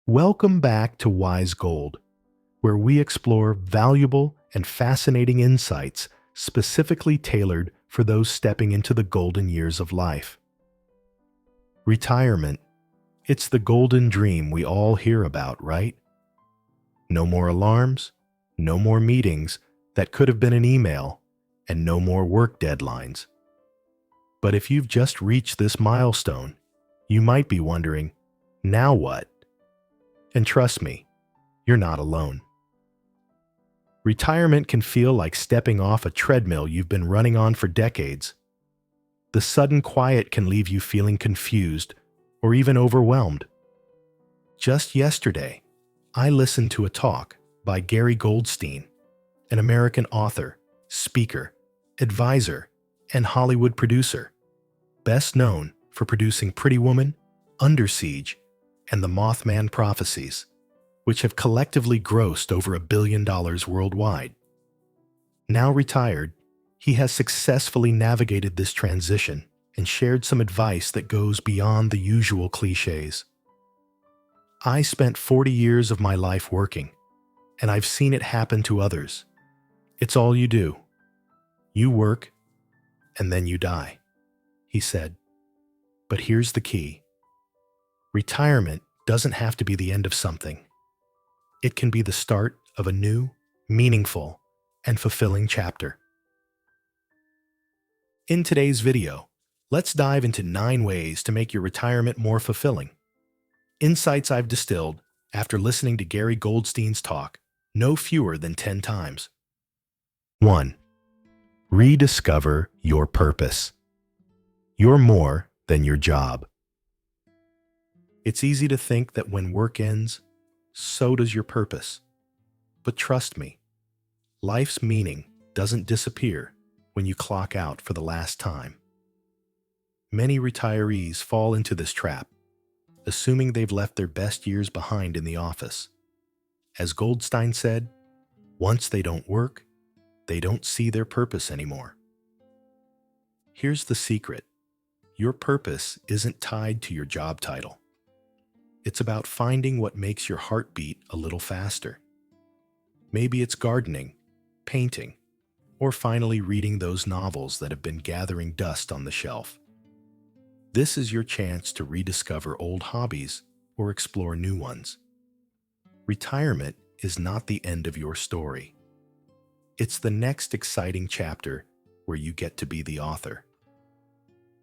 Welcome back to WiseGOLD, where we explore valuable and fascinating insights specifically tailored for those stepping into the golden years of life. Retirement. It's the golden dream we all hear about, right? No more alarms, no more meetings that could have been an email, and no more work deadlines. But if you've just reached this milestone, you might be wondering, now what? And trust me, you're not alone. Retirement can feel like stepping off a treadmill you've been running on for decades. The sudden quiet can leave you feeling confused or even overwhelmed. Just yesterday, I listened to a talk by Gary Goldstein, an American author, speaker, advisor, and Hollywood producer, best known for producing Pretty Woman, Under Siege, and The Mothman Prophecies, which have collectively grossed over $1 billion worldwide. Now retired, he has successfully navigated this transition and shared some advice that goes beyond the usual cliches. I spent 40 years of my life working, and I've seen it happen to others. It's all you do. You work, and then you die, he said. But here's the key. Retirement doesn't have to be the end of something. It can be the start of a new, meaningful, and fulfilling chapter. In today's video, let's dive into 9 ways to make your retirement more fulfilling. Insights I've distilled after listening to Gary Goldstein's talk no fewer than 10 times. 1. Rediscover your purpose. You're more than your job. It's easy to think that when work ends, so does your purpose. But trust me, life's meaning doesn't disappear when you clock out for the last time. Many retirees fall into this trap, assuming they've left their best years behind in the office. As Goldstein said, once they don't work, they don't see their purpose anymore. Here's the secret. Your purpose isn't tied to your job title. It's about finding what makes your heart beat a little faster. Maybe it's gardening, painting, or finally reading those novels that have been gathering dust on the shelf. This is your chance to rediscover old hobbies or explore new ones. Retirement is not the end of your story. It's the next exciting chapter where you get to be the author.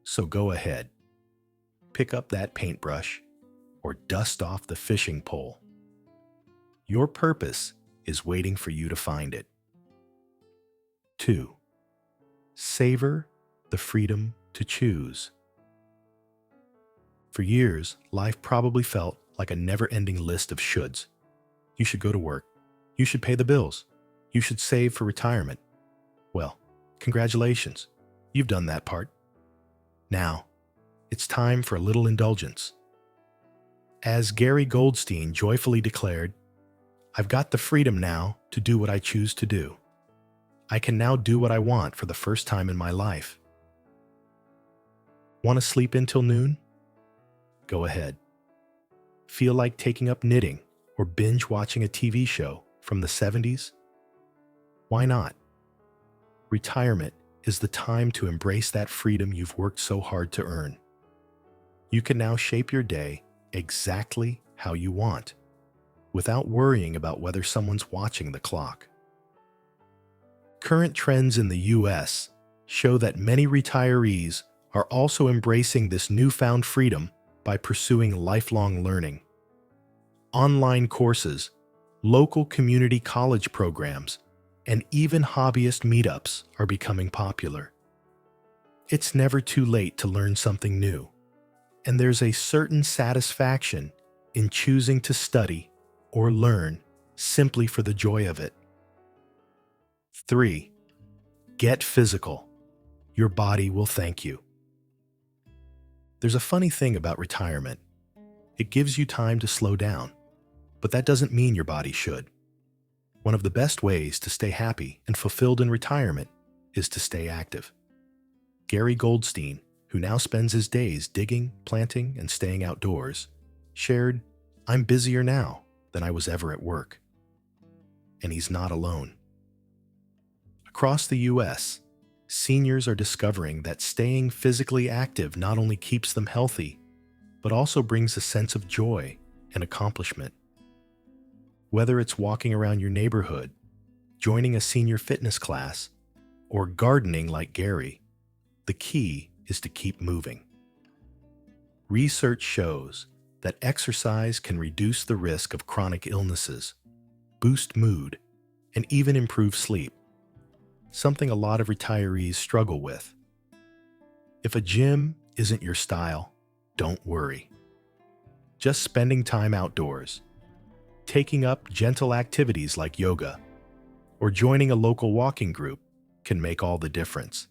So go ahead. Pick up that paintbrush or dust off the fishing pole. Your purpose is waiting for you to find it. 2. Savor the freedom to choose. For years, life probably felt like a never-ending list of shoulds. You should go to work. You should pay the bills. You should save for retirement. Well, congratulations. You've done that part. Now, it's time for a little indulgence. As Gary Goldstein joyfully declared, I've got the freedom now to do what I choose to do. I can now do what I want for the first time in my life. Want to sleep until noon? Go ahead. Feel like taking up knitting or binge watching a TV show from the 70s? Why not? Retirement is the time to embrace that freedom you've worked so hard to earn. You can now shape your day exactly how you want, without worrying about whether someone's watching the clock. Current trends in the US show that many retirees are also embracing this newfound freedom by pursuing lifelong learning. Online courses, local community college programs, and even hobbyist meetups are becoming popular. It's never too late to learn something new, and there's a certain satisfaction in choosing to study or learn simply for the joy of it. 3. Get physical. Your body will thank you. There's a funny thing about retirement. It gives you time to slow down, but that doesn't mean your body should. One of the best ways to stay happy and fulfilled in retirement is to stay active. Gary Goldstein, who now spends his days digging, planting, and staying outdoors, shared, I'm busier now than I was ever at work. And he's not alone. Across the U.S., seniors are discovering that staying physically active not only keeps them healthy, but also brings a sense of joy and accomplishment. Whether it's walking around your neighborhood, joining a senior fitness class, or gardening like Gary, the key is to keep moving. Research shows that exercise can reduce the risk of chronic illnesses, boost mood, and even improve sleep, something a lot of retirees struggle with. If a gym isn't your style, don't worry. Just spending time outdoors, taking up gentle activities like yoga, or joining a local walking group can make all the difference.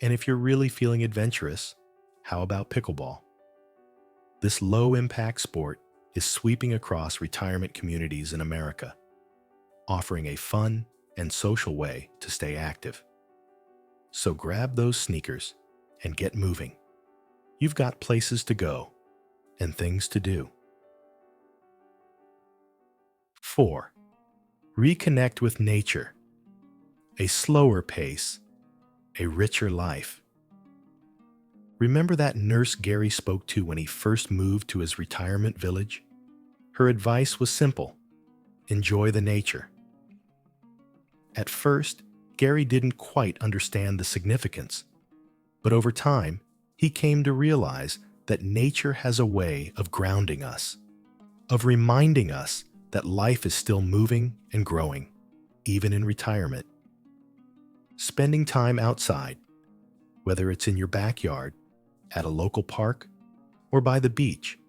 And if you're really feeling adventurous, how about pickleball? This low-impact sport is sweeping across retirement communities in America, offering a fun and social way to stay active. So grab those sneakers and get moving. You've got places to go and things to do. 4. Reconnect with nature. A slower pace, a richer life. Remember that nurse Gary spoke to when he first moved to his retirement village? Her advice was simple: enjoy the nature. At first, Gary didn't quite understand the significance, but over time, he came to realize that nature has a way of grounding us, of reminding us that life is still moving and growing, even in retirement. Spending time outside, whether it's in your backyard, at a local park, or by the beach,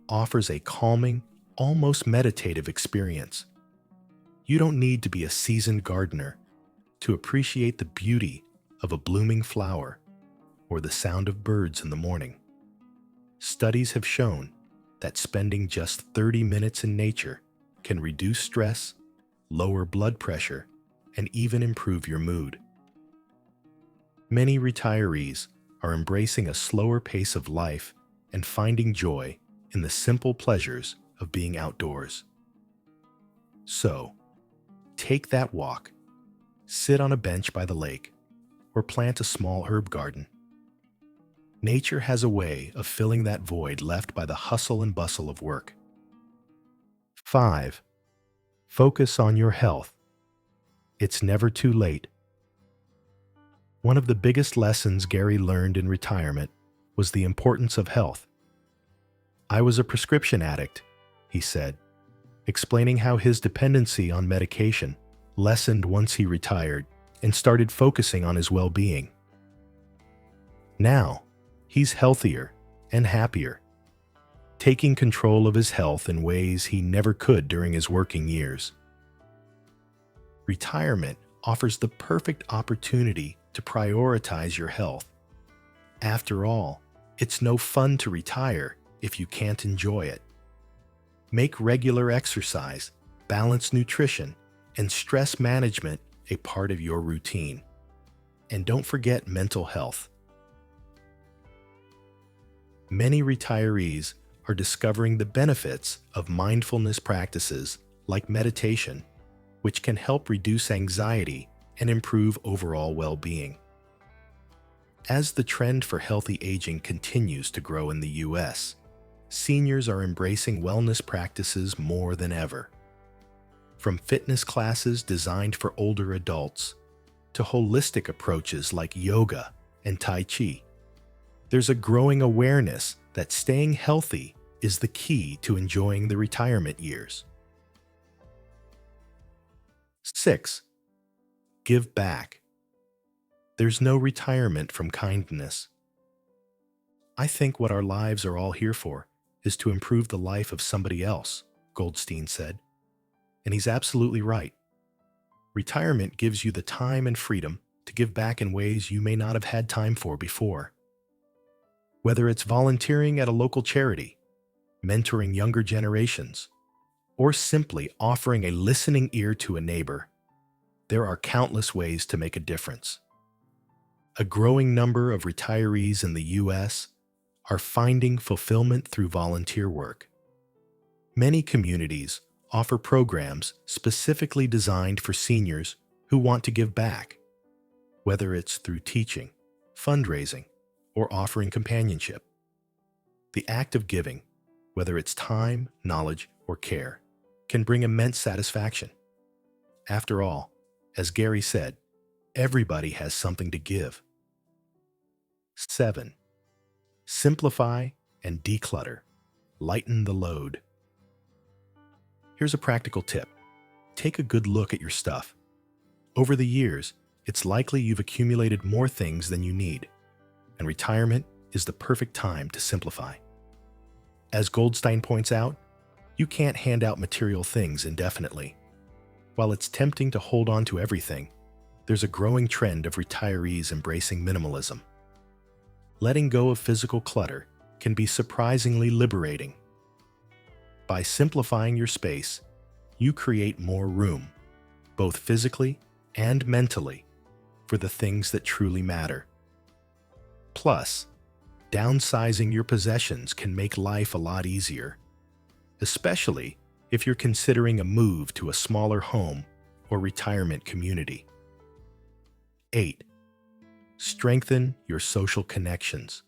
offers a calming, almost meditative experience. You don't need to be a seasoned gardener to appreciate the beauty of a blooming flower or the sound of birds in the morning. Studies have shown that spending just 30 minutes in nature can reduce stress, lower blood pressure, and even improve your mood. Many retirees are embracing a slower pace of life and finding joy in the simple pleasures of being outdoors. So, take that walk, sit on a bench by the lake, or plant a small herb garden. Nature has a way of filling that void left by the hustle and bustle of work. 5. Focus on your health. It's never too late. One of the biggest lessons Gary learned in retirement was the importance of health. I was a prescription addict, he said, explaining how his dependency on medication lessened once he retired and started focusing on his well-being. Now, he's healthier and happier, taking control of his health in ways he never could during his working years. Retirement offers the perfect opportunity to prioritize your health. After all, it's no fun to retire if you can't enjoy it. Make regular exercise, balanced nutrition, and stress management a part of your routine. And don't forget mental health. Many retirees are discovering the benefits of mindfulness practices like meditation, which can help reduce anxiety and improve overall well-being. As the trend for healthy aging continues to grow in the U.S., seniors are embracing wellness practices more than ever. From fitness classes designed for older adults to holistic approaches like yoga and Tai Chi, there's a growing awareness that staying healthy is the key to enjoying the retirement years. 6. Give back. There's no retirement from kindness. I think what our lives are all here for is to improve the life of somebody else, Goldstein said. And he's absolutely right. Retirement gives you the time and freedom to give back in ways you may not have had time for before. Whether it's volunteering at a local charity, mentoring younger generations, or simply offering a listening ear to a neighbor, there are countless ways to make a difference. A growing number of retirees in the U.S. are finding fulfillment through volunteer work, Many communities offer programs specifically designed for seniors who want to give back, whether it's through teaching, fundraising, or offering companionship. The act of giving, whether it's time, knowledge, or care, can bring immense satisfaction. After all, as Gary said, everybody has something to give. 7. Simplify and declutter. Lighten the load. Here's a practical tip. Take a good look at your stuff. Over the years, it's likely you've accumulated more things than you need, and retirement is the perfect time to simplify. As Goldstein points out, you can't hand out material things indefinitely. While it's tempting to hold on to everything, there's a growing trend of retirees embracing minimalism. Letting go of physical clutter can be surprisingly liberating. By simplifying your space, you create more room, both physically and mentally, for the things that truly matter. Plus, downsizing your possessions can make life a lot easier, especially if you're considering a move to a smaller home or retirement community. 8. Strengthen your social connections.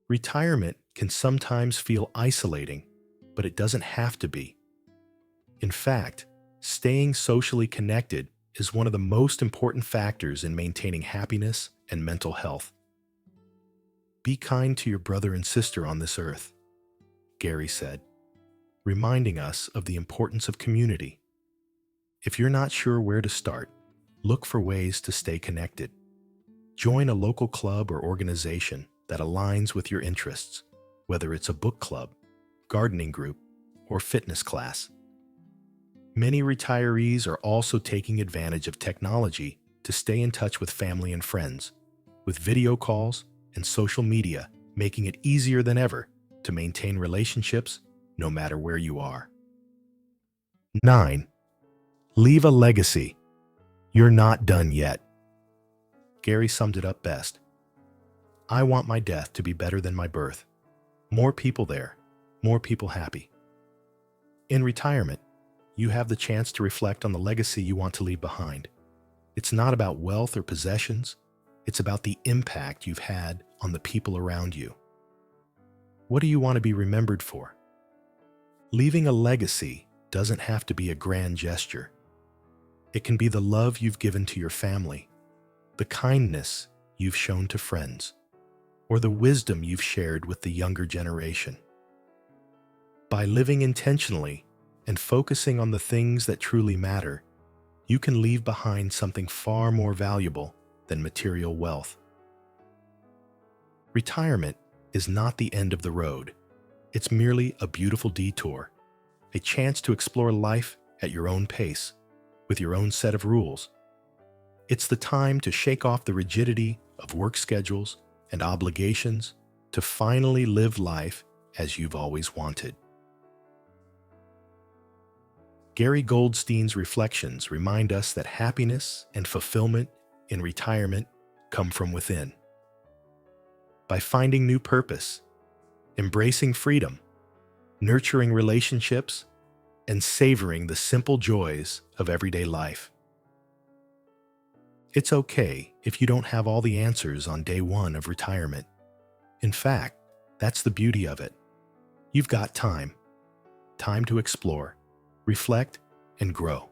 Retirement can sometimes feel isolating, but it doesn't have to be. In fact, staying socially connected is one of the most important factors in maintaining happiness and mental health. Be kind to your brother and sister on this earth, Gary said, reminding us of the importance of community. If you're not sure where to start, look for ways to stay connected. Join a local club or organization that aligns with your interests, whether it's a book club, gardening group, or fitness class. Many retirees are also taking advantage of technology to stay in touch with family and friends, with video calls and social media making it easier than ever to maintain relationships no matter where you are. 9. Leave a legacy. You're not done yet. Gary summed it up best. I want my death to be better than my birth. More people there, more people happy. In retirement, you have the chance to reflect on the legacy you want to leave behind. It's not about wealth or possessions. It's about the impact you've had on the people around you. What do you want to be remembered for? Leaving a legacy doesn't have to be a grand gesture. It can be the love you've given to your family, the kindness you've shown to friends, or the wisdom you've shared with the younger generation. By living intentionally and focusing on the things that truly matter, you can leave behind something far more valuable than material wealth. Retirement is not the end of the road. It's merely a beautiful detour, a chance to explore life at your own pace, with your own set of rules. It's the time to shake off the rigidity of work schedules and obligations to finally live life as you've always wanted. Gary Goldstein's reflections remind us that happiness and fulfillment in retirement come from within. By finding new purpose, embracing freedom, nurturing relationships, and savoring the simple joys of everyday life. It's okay if you don't have all the answers on day one of retirement. In fact, that's the beauty of it. You've got time to explore, reflect, and grow.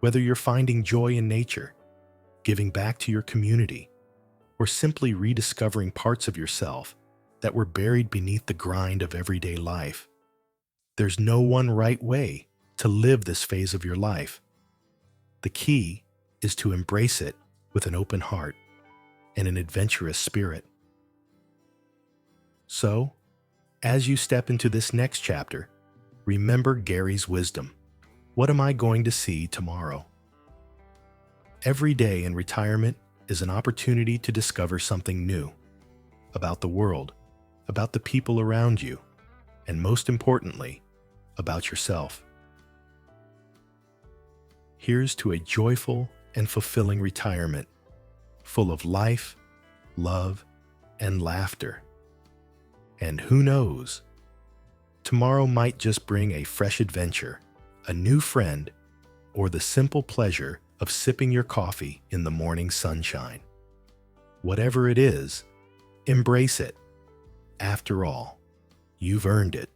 Whether you're finding joy in nature, giving back to your community, or simply rediscovering parts of yourself that were buried beneath the grind of everyday life, there's no one right way to live this phase of your life. The key is to embrace it with an open heart and an adventurous spirit. So, as you step into this next chapter, remember Gary's wisdom. What am I going to see tomorrow? Every day in retirement is an opportunity to discover something new about the world, about the people around you, and most importantly, about yourself. Here's to a joyful and fulfilling retirement, full of life, love, and laughter. And who knows, Tomorrow might just bring a fresh adventure, a new friend, or the simple pleasure of sipping your coffee in the morning sunshine. Whatever it is, embrace it. After all, you've earned it.